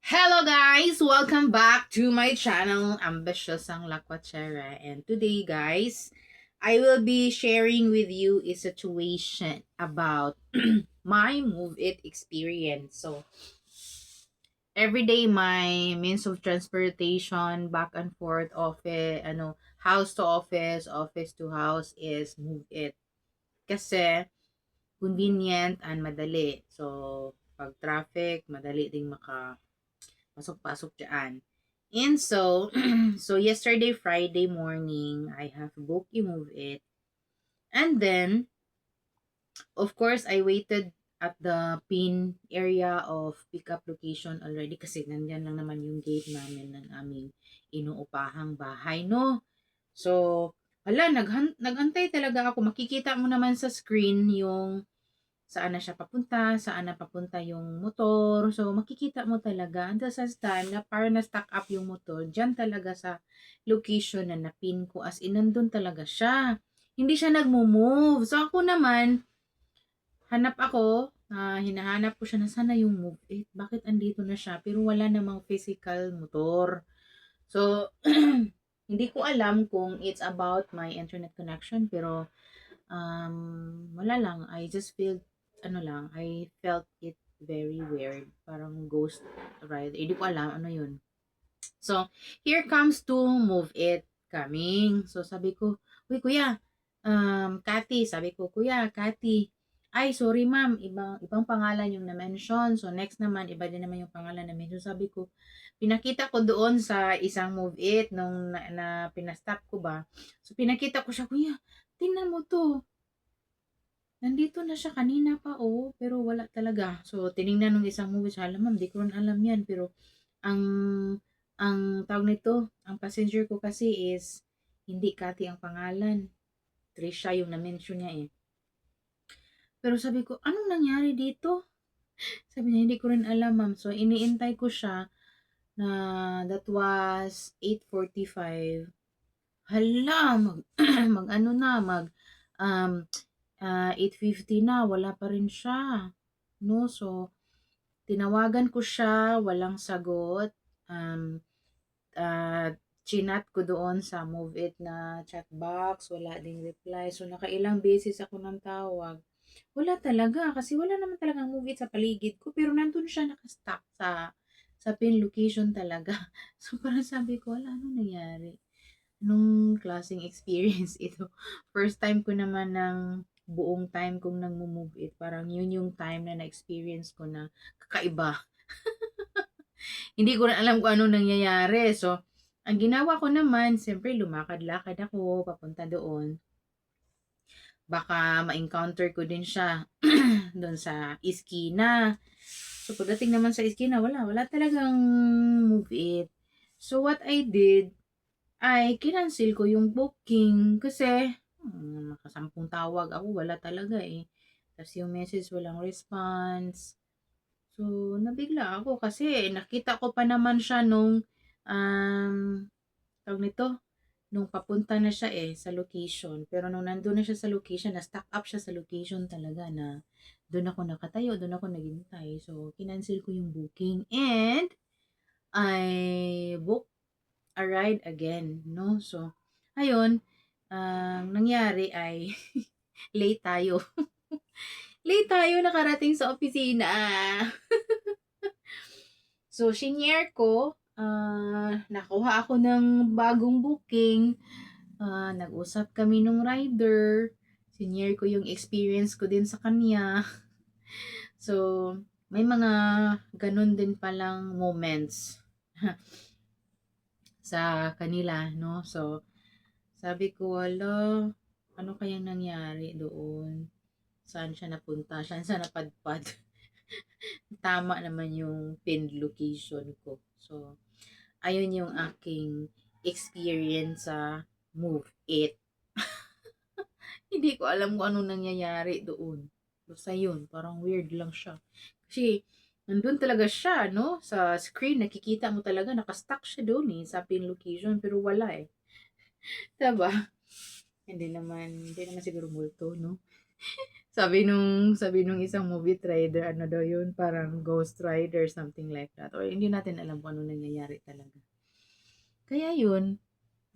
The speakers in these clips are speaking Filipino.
Hello guys! Welcome back to my channel, Ambitious ang Lakwachera. And today guys, I will be sharing with you a situation about my Move It experience. So, everyday my means of transportation, back and forth, office, house to office, office to house is Move It. Kasi, convenient and madali. So, pag traffic, madali ding pasok-pasok dyan. And so, so yesterday, Friday morning, I have booked you Move It. And then, of course, I waited at the pin area of pickup location already kasi nandyan lang naman yung gate namin ng aming inuupahang bahay, no? So, nagantay talaga ako. Makikita mo naman sa screen yung saan na siya papunta, saan na papunta yung motor. So, makikita mo talaga. Until sa time na para na-stack up yung motor, dyan talaga sa location na napin ko. As in, nandun talaga siya. Hindi siya nagmo-move. So, ako naman, hanap ako, hinahanap ko siya na sana yung move it. Bakit andito na siya? Pero wala namang physical motor. So, hindi ko alam kung it's about my internet connection. Pero, wala lang. I just feel, I felt it very weird. Parang ghost ride. Hindi ko alam ano yun. So, here comes to Move It coming. So, sabi ko, uy, kuya, Cathy, sabi ko, kuya, Cathy, ay, sorry ma'am, ibang pangalan yung na-mention. So, next naman, iba din naman yung pangalan na mention. Sabi ko, pinakita ko doon sa isang Move It, nung na pinastop ko ba. So, pinakita ko siya, kuya, tingnan mo to. Nandito na siya kanina pa, oh, pero wala talaga. So, tiningnan nung isang movie, alam ma'am, di ko rin alam yan, pero ang tawag nito, ang passenger ko kasi is hindi Cathy ang pangalan. Trisha yung na-mention niya eh. Pero sabi ko, anong nangyari dito? Sabi niya, hindi ko rin alam, ma'am. So, iniintay ko siya na that was 8:45. Hala, mag ano na, um, 8:50 na, wala pa rin siya. No, so, tinawagan ko siya, walang sagot. Um, uh, Chinat ko doon sa Move It na chat box, wala ding reply. So, nakailang beses ako ng tawag. Wala talaga, kasi wala naman talagang Move It sa paligid ko. Pero nandun siya nakastock sa pin location talaga. So, parang sabi ko, wala, anong nangyari? Anong klaseng experience ito? First time ko naman ng buong time kong nang-move it. Parang yun yung time na na-experience ko na kakaiba. Hindi ko na alam kung anong nangyayari. So, ang ginawa ko naman, siyempre lumakad-lakad ako papunta doon. Baka ma-encounter ko din siya doon sa iskina. So, pagdating naman sa iskina, wala talagang move it. So, what I did, ay kinancel ko yung booking kasi makasampung tawag ako, wala talaga eh. Tapos yung message, walang response. So, nabigla ako kasi nakita ko pa naman siya nung, tawag nito, nung papunta na siya eh sa location. Pero nung nandun na siya sa location, na-stack up siya sa location talaga na doon ako nakatayo, doon ako naghintay. So, kinancel ko yung booking and I booked a ride again, no? So, ayun, ang nangyari ay late tayo. Late tayo nakarating sa opisina. So, shinare ko, nakuha ako ng bagong booking. Nag-usap kami nung rider. Sinare ko yung experience ko din sa kanya. So, may mga ganun din palang moments sa kanila, no? So, sabi ko, wala, ano kayang nangyari doon? Saan siya napunta? Saan siya napadpad? Tama naman yung pinned location ko. So, ayun yung aking experience sa Move It. Hindi ko alam kung anong nangyayari doon. Basta yun, parang weird lang siya. Kasi, nandun talaga siya, no? Sa screen, nakikita mo talaga, nakastack siya doon eh, sa pin location, pero wala eh. Diba? Hindi naman siguro multo, no? Sabi nung isang movie trader, ano daw yun, parang Ghost Rider, something like that. Or hindi natin alam kung ano nangyayari talaga. Kaya yun,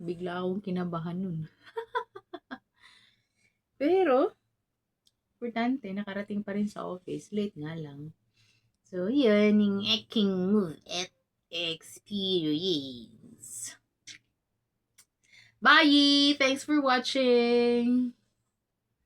bigla akong kinabahan nun. Pero, importante, nakarating pa rin sa office. Late nga lang. So, yun, yung aking move at experience. Bye! Thanks for watching!